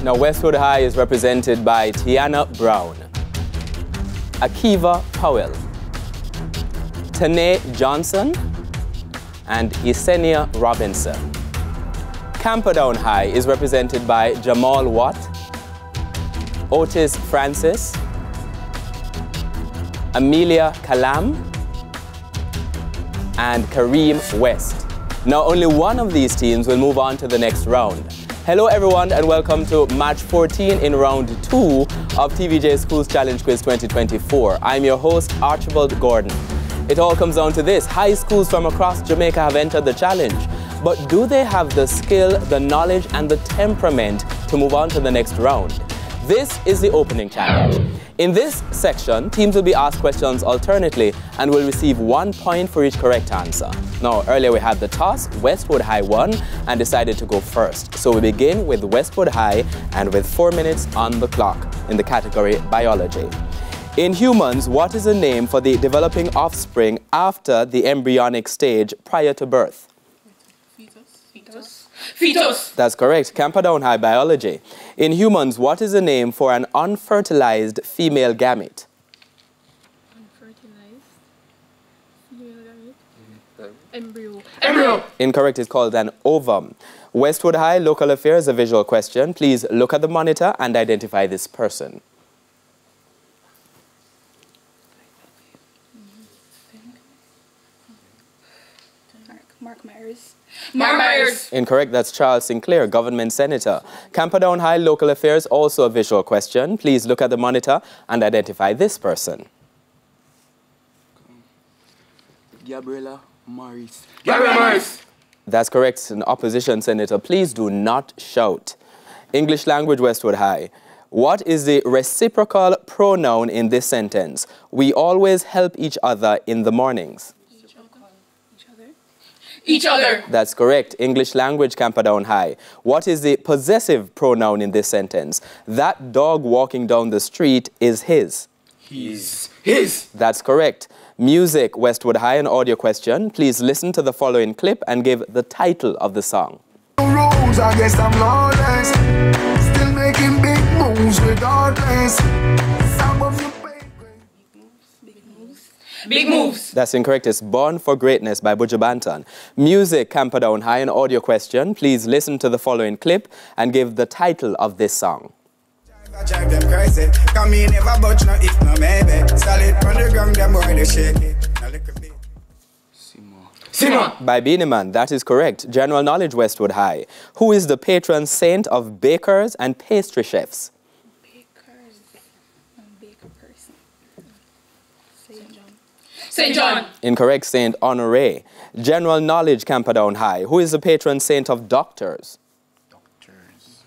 Now, Westwood High is represented by Tiana Brown, Akiva Powell, Tanae Johnson, and Yesenia Robinson. Camperdown High is represented by Jamal Watt, Otis Francis, Amelia Kalam, and Kareem West. Now, only one of these teams will move on to the next round. Hello everyone and welcome to match 14 in round 2 of TVJ Schools Challenge Quiz 2024. I'm your host, Archibald Gordon. It all comes down to this: high schools from across Jamaica have entered the challenge. But do they have the skill, the knowledge and the temperament to move on to the next round? This is the opening challenge. In this section, teams will be asked questions alternately and will receive 1 point for each correct answer. Now, earlier we had the toss. Westwood High won and decided to go first. So we begin with Westwood High and with 4 minutes on the clock in the category Biology. In humans, what is the name for the developing offspring after the embryonic stage prior to birth? Fetus. That's correct. Camperdown High Biology. In humans, what is the name for an unfertilized female gamete? Unfertilized female gamete? Embryo. Incorrect. It's called an ovum. Westwood High Local Affairs, a visual question. Please look at the monitor and identify this person. Mark Myers. Mark Myers. Incorrect. That's Charles Sinclair, government senator. Camperdown High Local Affairs, also a visual question. Please look at the monitor and identify this person. Gabriela Morris. Gabriela Morris. That's correct. An opposition senator. Please do not shout. English language, Westwood High. What is the reciprocal pronoun in this sentence? We always help each other in the mornings. Each other. That's correct. English language, Camperdown High. What is the possessive pronoun in this sentence? That dog walking down the street is his. His. That's correct. Music, Westwood High, an audio question. Please listen to the following clip and give the title of the song. Rules, I guess I'm lawless. Still making big moves regardless. Some of you Big moves. That's incorrect. It's Born for Greatness by Buju Banton. Music, Camperdown High, an audio question. Please listen to the following clip and give the title of this song. I drive them crazy. Come in, never budge, no if no maybe. Solid on the ground, them boy they shake it. Now look at me. Sima by Beanie Man. That is correct. General knowledge, Westwood High. Who is the patron saint of bakers and pastry chefs? Bakers and baker person. Saint John. Incorrect. Saint Honoré. General knowledge, Camperdown High. Who is the patron saint of doctors? Doctors.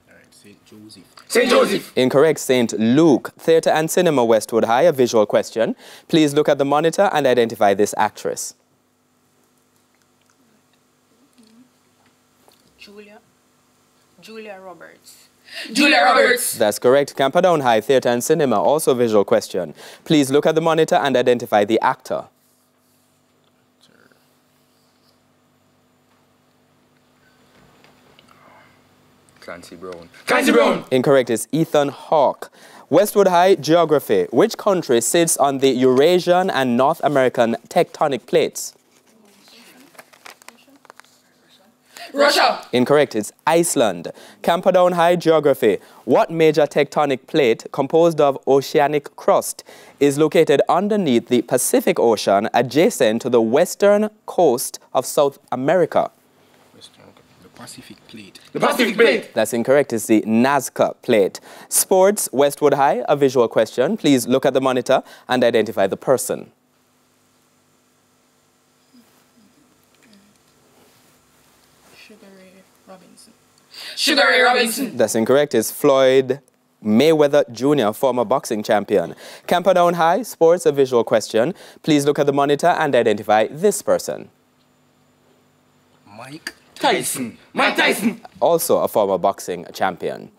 All right, Saint Joseph. Saint Joseph. Incorrect. Saint Luke. Theatre and cinema, Westwood High, a visual question. Please look at the monitor and identify this actress. Julia Roberts. Julia Roberts. That's correct. Camperdown High Theatre and Cinema, also a visual question. Please look at the monitor and identify the actor. Clancy Brown. Clancy Brown. Incorrect. It's Ethan Hawke. Westwood High Geography. Which country sits on the Eurasian and North American tectonic plates? Russia. Incorrect. It's Iceland. Camperdown High Geography. What major tectonic plate composed of oceanic crust is located underneath the Pacific Ocean adjacent to the western coast of South America? The Pacific Plate. The Pacific Plate. That's incorrect. It's the Nazca Plate. Sports, Westwood High, a visual question. Please look at the monitor and identify the person. Sugar Ray Robinson. That's incorrect. It's Floyd Mayweather Jr., former boxing champion. Camperdown High, sports, a visual question. Please look at the monitor and identify this person. Mike Tyson. Mike Tyson. Also a former boxing champion.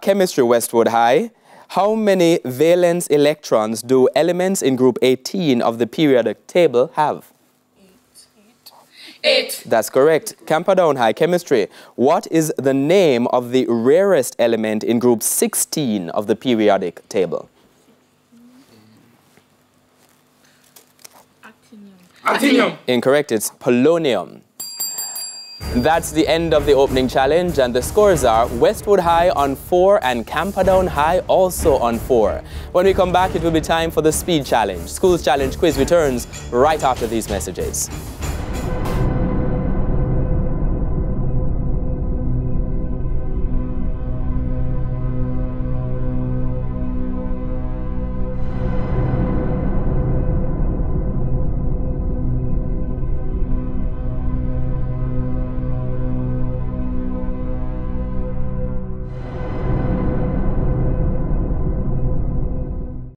Chemistry, Westwood High. How many valence electrons do elements in group 18 of the periodic table have? 8. That's correct. Camperdown High Chemistry. What is the name of the rarest element in group 16 of the periodic table? Actinium. Incorrect. It's polonium. That's the end of the opening challenge, and the scores are Westwood High on 4 and Camperdown High also on 4. When we come back, it will be time for the speed challenge. Schools Challenge quiz returns right after these messages.